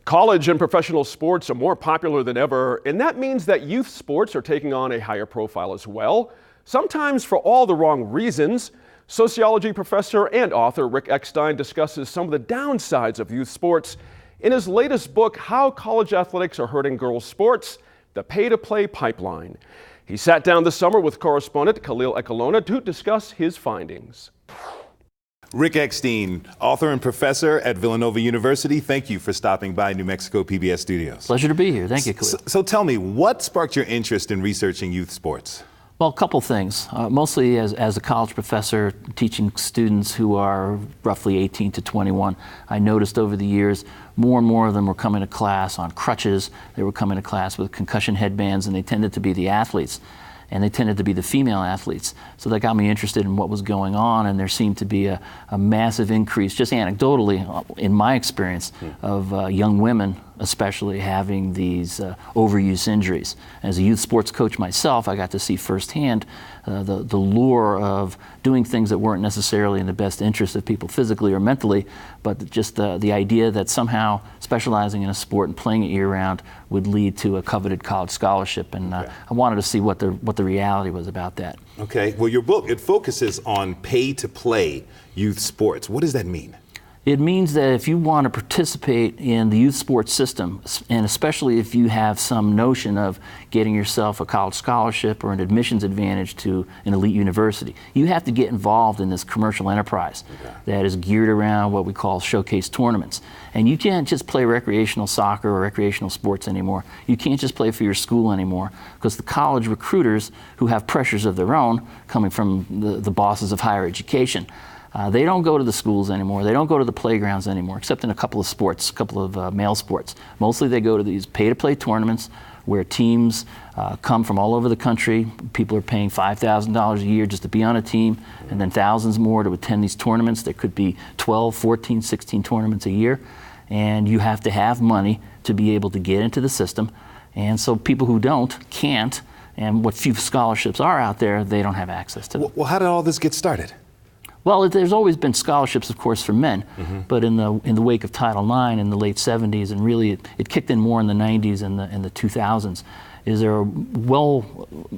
College and professional sports are more popular than ever, and that means that youth sports are taking on a higher profile as well, sometimes for all the wrong reasons. Sociology professor and author Rick Eckstein discusses some of the downsides of youth sports in his latest book, How College Athletics Are Hurting Girls' Sports: The Pay-to-Play Pipeline. He sat down this summer with correspondent Khalil Ekulona to discuss his findings. Rick Eckstein, author and professor at Villanova University, thank you for stopping by New Mexico PBS Studios. Pleasure to be here. Thank you, Khalil. So tell me, what sparked your interest in researching youth sports? Well, a couple things. Mostly as a college professor teaching students who are roughly 18 to 21, I noticed over the years more and more of them were coming to class on crutches. They were coming to class with concussion headbands, and they tended to be the athletes. And they tended to be the female athletes. So that got me interested in what was going on, and there seemed to be a massive increase, just anecdotally, in my experience, of young women especially having these overuse injuries. As a youth sports coach myself, I got to see firsthand the lure of doing things that weren't necessarily in the best interest of people physically or mentally, but just the idea that somehow specializing in a sport and playing it year-round would lead to a coveted college scholarship. And I wanted to see what the reality was about that. Okay, well, your book, it focuses on pay-to-play youth sports. What does that mean? It means that if you want to participate in the youth sports system, and especially if you have some notion of getting yourself a college scholarship or an admissions advantage to an elite university, you have to get involved in this commercial enterprise that is geared around what we call showcase tournaments. And you can't just play recreational soccer or recreational sports anymore. You can't just play for your school anymore, because the college recruiters, who have pressures of their own coming from the bosses of higher education, they don't go to the schools anymore. They don't go to the playgrounds anymore, except in a couple of sports, a couple of male sports. Mostly they go to these pay-to-play tournaments where teams come from all over the country. People are paying $5,000 a year just to be on a team, and then thousands more to attend these tournaments. There could be 12, 14, 16 tournaments a year, and you have to have money to be able to get into the system. And so people who can't, and what few scholarships are out there, they don't have access to them. Well, how did all this get started? Well, there's always been scholarships, of course, for men, but in the wake of Title IX in the late 70s, and really it kicked in more in the 90s and the 2000s, there are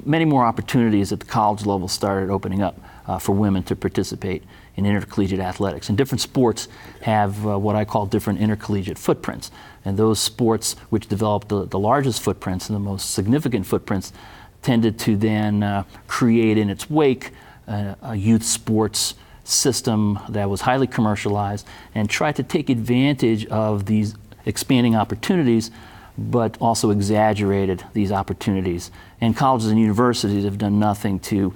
many more opportunities at the college level started opening up for women to participate in intercollegiate athletics. And different sports have what I call different intercollegiate footprints. And those sports which developed the largest footprints and the most significant footprints tended to then create in its wake a youth sports system that was highly commercialized and tried to take advantage of these expanding opportunities, but also exaggerated these opportunities. And colleges and universities have done nothing to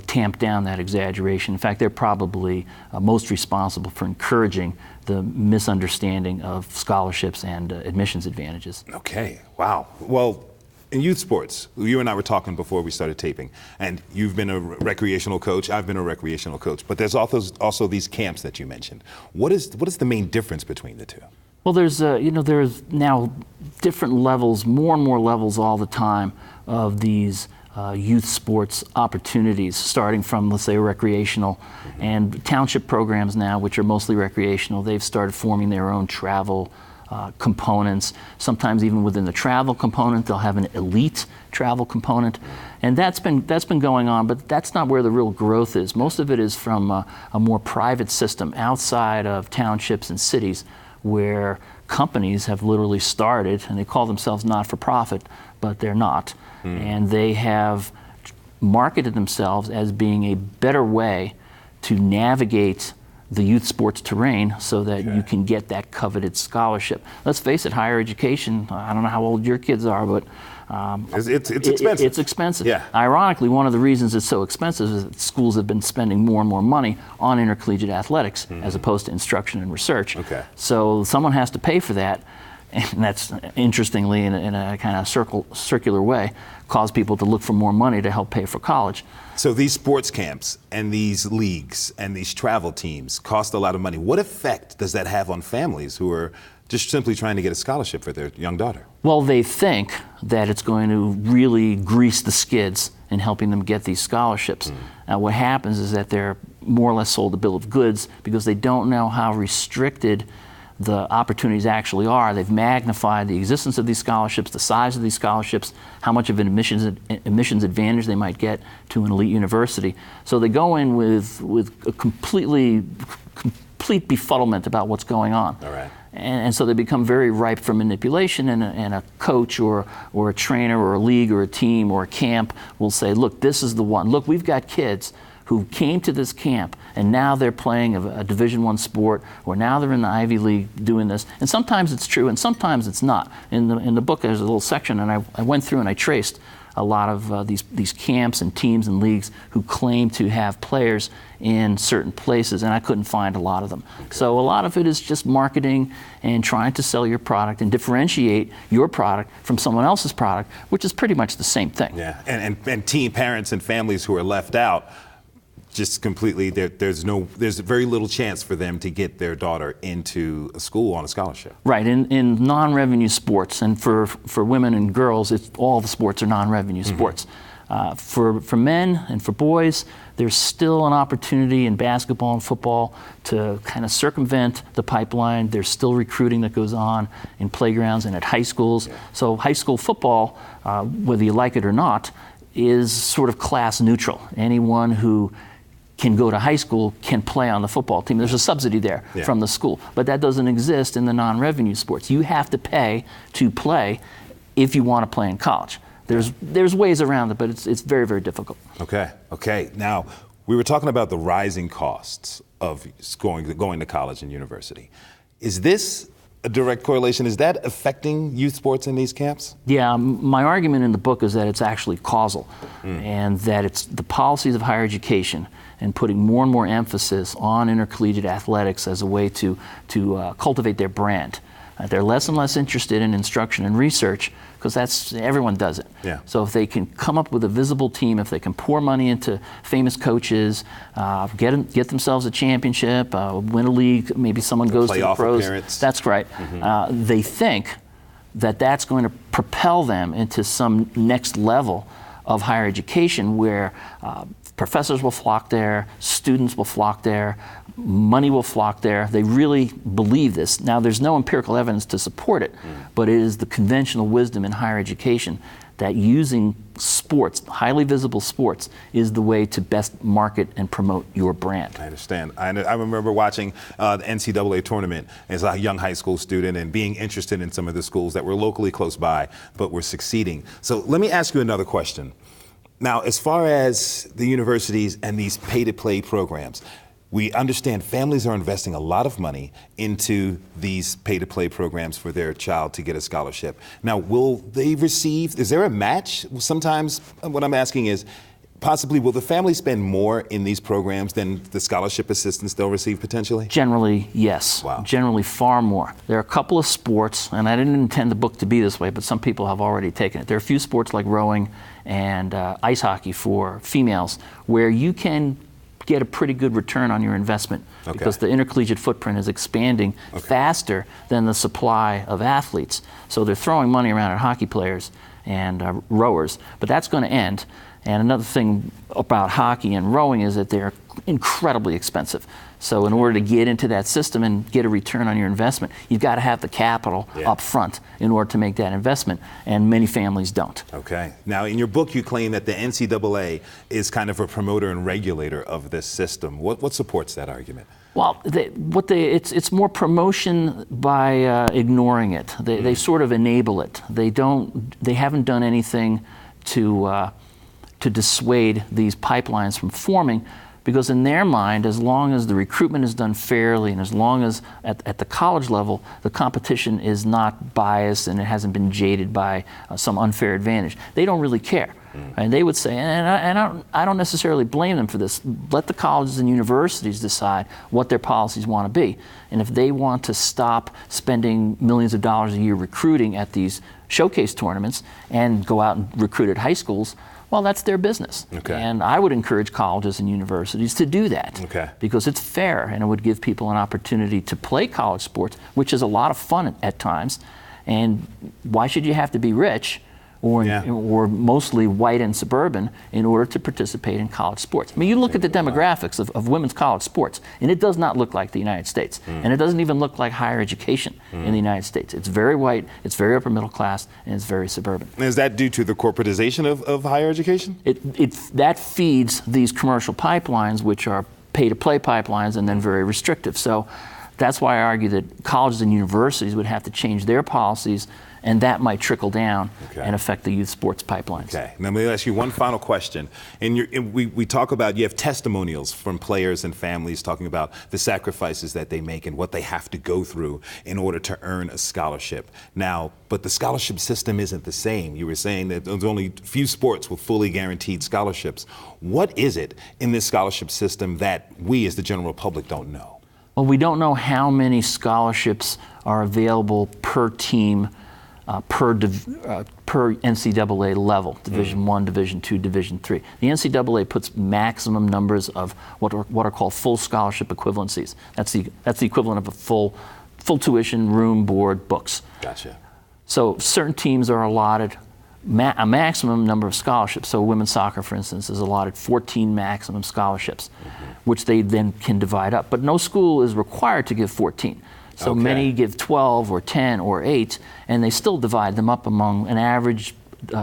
tamp down that exaggeration. In fact, they're probably most responsible for encouraging the misunderstanding of scholarships and admissions advantages. Okay, wow. Well, in youth sports, you and I were talking before we started taping, and you've been a recreational coach, I've been a recreational coach, but there's also these camps that you mentioned. What is the main difference between the two? Well, there's now different levels, more and more levels all the time of these youth sports opportunities, starting from, let's say, recreational, and township programs now, which are mostly recreational. They've started forming their own travel components. Sometimes even within the travel component, they'll have an elite travel component, and that's been going on. But that's not where the real growth is. Most of it is from a more private system outside of townships and cities, where companies have literally started, and they call themselves not-for-profit, but they're not, and they have marketed themselves as being a better way to navigate the youth sports terrain so that you can get that coveted scholarship. Let's face it, higher education, I don't know how old your kids are, but it's expensive. It's expensive. Yeah. Ironically, one of the reasons it's so expensive is that schools have been spending more and more money on intercollegiate athletics as opposed to instruction and research. Okay. So someone has to pay for that, and that's, interestingly, in a kind of circular way, caused people to look for more money to help pay for college. So these sports camps and these leagues and these travel teams cost a lot of money. What effect does that have on families who are just simply trying to get a scholarship for their young daughter? Well, they think that it's going to really grease the skids in helping them get these scholarships. Now, what happens is that they're more or less sold a bill of goods because they don't know how restricted the opportunities actually are. They've magnified the existence of these scholarships, the size of these scholarships, how much of an admissions advantage they might get to an elite university. So they go in with a complete befuddlement about what's going on. All right. And so they become very ripe for manipulation, and a coach or a trainer or a league or a team or a camp will say, look, this is the one. Look, we've got kids who came to this camp and now they're playing a Division I sport, or now they're in the Ivy League doing this. And sometimes it's true and sometimes it's not. In the book there's a little section, and I went through and I traced a lot of these camps and teams and leagues who claim to have players in certain places, and I couldn't find a lot of them. Okay. So a lot of it is just marketing and trying to sell your product and differentiate your product from someone else's product, which is pretty much the same thing. Yeah, and teen parents and families who are left out, just completely, there's very little chance for them to get their daughter into a school on a scholarship. Right, in non-revenue sports, and for women and girls, all the sports are non-revenue sports. For men and for boys, there's still an opportunity in basketball and football to kind of circumvent the pipeline. There's still recruiting that goes on in playgrounds and at high schools. Yeah. So high school football, whether you like it or not, is sort of class neutral. Anyone who can go to high school can play on the football team. There's a subsidy there from the school, but that doesn't exist in the non-revenue sports. You have to pay to play if you want to play in college. There's ways around it, but it's very, very difficult. Okay. Now, we were talking about the rising costs of going to college and university. Is this a direct correlation? Is that affecting youth sports in these camps? Yeah, my argument in the book is that it's actually causal, and that it's the policies of higher education and putting more and more emphasis on intercollegiate athletics as a way to cultivate their brand. They're less and less interested in instruction and research, because everyone does it. Yeah. So if they can come up with a visible team, if they can pour money into famous coaches, get themselves a championship, win a league, maybe someone goes to the pros. Appearance. That's right. They think that that's going to propel them into some next level of higher education, where professors will flock there, students will flock there, money will flock there. They really believe this. Now, there's no empirical evidence to support it, but it is the conventional wisdom in higher education that using sports, highly visible sports, is the way to best market and promote your brand. I understand. I remember watching the NCAA tournament as a young high school student and being interested in some of the schools that were locally close by but were succeeding. So let me ask you another question. Now, as far as the universities and these pay-to-play programs, we understand families are investing a lot of money into these pay-to-play programs for their child to get a scholarship. Now, will they receive, is there a match? Sometimes what I'm asking is, possibly, will the family spend more in these programs than the scholarship assistance they'll receive potentially? Generally, yes. Wow. Generally, far more. There are a couple of sports, and I didn't intend the book to be this way, but some people have already taken it. There are a few sports like rowing and ice hockey for females where you can get a pretty good return on your investment, because the intercollegiate footprint is expanding faster than the supply of athletes. So they're throwing money around at hockey players and rowers, but that's going to end. And another thing about hockey and rowing is that they're incredibly expensive. So in order to get into that system and get a return on your investment, you've got to have the capital up front in order to make that investment, and many families don't. Okay. Now, in your book, you claim that the NCAA is kind of a promoter and regulator of this system. What supports that argument? Well, it's more promotion by ignoring it. They sort of enable it. They haven't done anything to dissuade these pipelines from forming, because in their mind, as long as the recruitment is done fairly, and as long as at the college level the competition is not biased and it hasn't been jaded by some unfair advantage, they don't really care. And they would say, and I don't necessarily blame them for this, let the colleges and universities decide what their policies want to be. And if they want to stop spending millions of dollars a year recruiting at these showcase tournaments and go out and recruit at high schools, well, that's their business. And I would encourage colleges and universities to do that, because it's fair, and it would give people an opportunity to play college sports, which is a lot of fun at times. And why should you have to be rich or mostly white and suburban in order to participate in college sports. I mean, you look at the demographics of women's college sports, and it does not look like the United States. And it doesn't even look like higher education in the United States. It's very white, it's very upper middle class, and it's very suburban. Is that due to the corporatization of higher education? That feeds these commercial pipelines, which are pay-to-play pipelines and then very restrictive. So that's why I argue that colleges and universities would have to change their policies, and that might trickle down and affect the youth sports pipelines. Okay. Now, let me ask you one final question. We talk about, you have testimonials from players and families talking about the sacrifices that they make and what they have to go through in order to earn a scholarship. Now, but the scholarship system isn't the same. You were saying that there's only few sports with fully guaranteed scholarships. What is it in this scholarship system that we as the general public don't know? Well, we don't know how many scholarships are available per team, per NCAA level, Division I, Division II, Division III. The NCAA puts maximum numbers of what are called full scholarship equivalencies. That's the equivalent of a full tuition, room, board, books. Gotcha. So certain teams are allotted a maximum number of scholarships. So women's soccer, for instance, is allotted 14 maximum scholarships, which they then can divide up. But no school is required to give 14. So many give 12 or 10 or 8, and they still divide them up among an average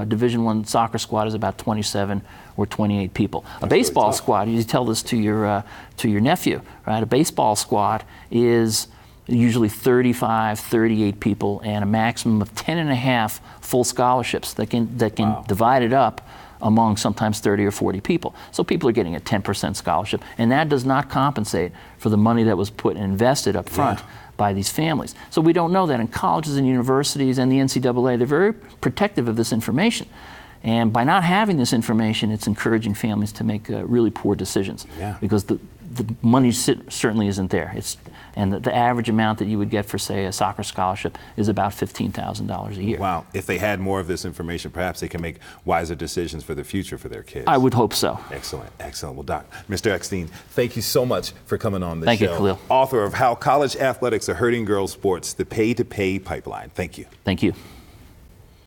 Division I soccer squad is about 27 or 28 people. A baseball squad, you tell this to your nephew, right? A baseball squad is usually 35, 38 people, and a maximum of 10 and a half full scholarships that can divide it up among sometimes 30 or 40 people. So people are getting a 10% scholarship, and that does not compensate for the money that was put and invested up front by these families. So we don't know that. In colleges and universities and the NCAA, they're very protective of this information. And by not having this information, it's encouraging families to make really poor decisions because the money certainly isn't there. And the average amount that you would get for, say, a soccer scholarship is about $15,000 a year. Wow. If they had more of this information, perhaps they can make wiser decisions for the future for their kids. I would hope so. Excellent. Excellent. Well, Doc, Mr. Eckstein, thank you so much for coming on the show. Thank you, Khalil. Author of How College Athletics Are Hurting Girls Sports, The Pay-to-Pay Pipeline. Thank you. Thank you.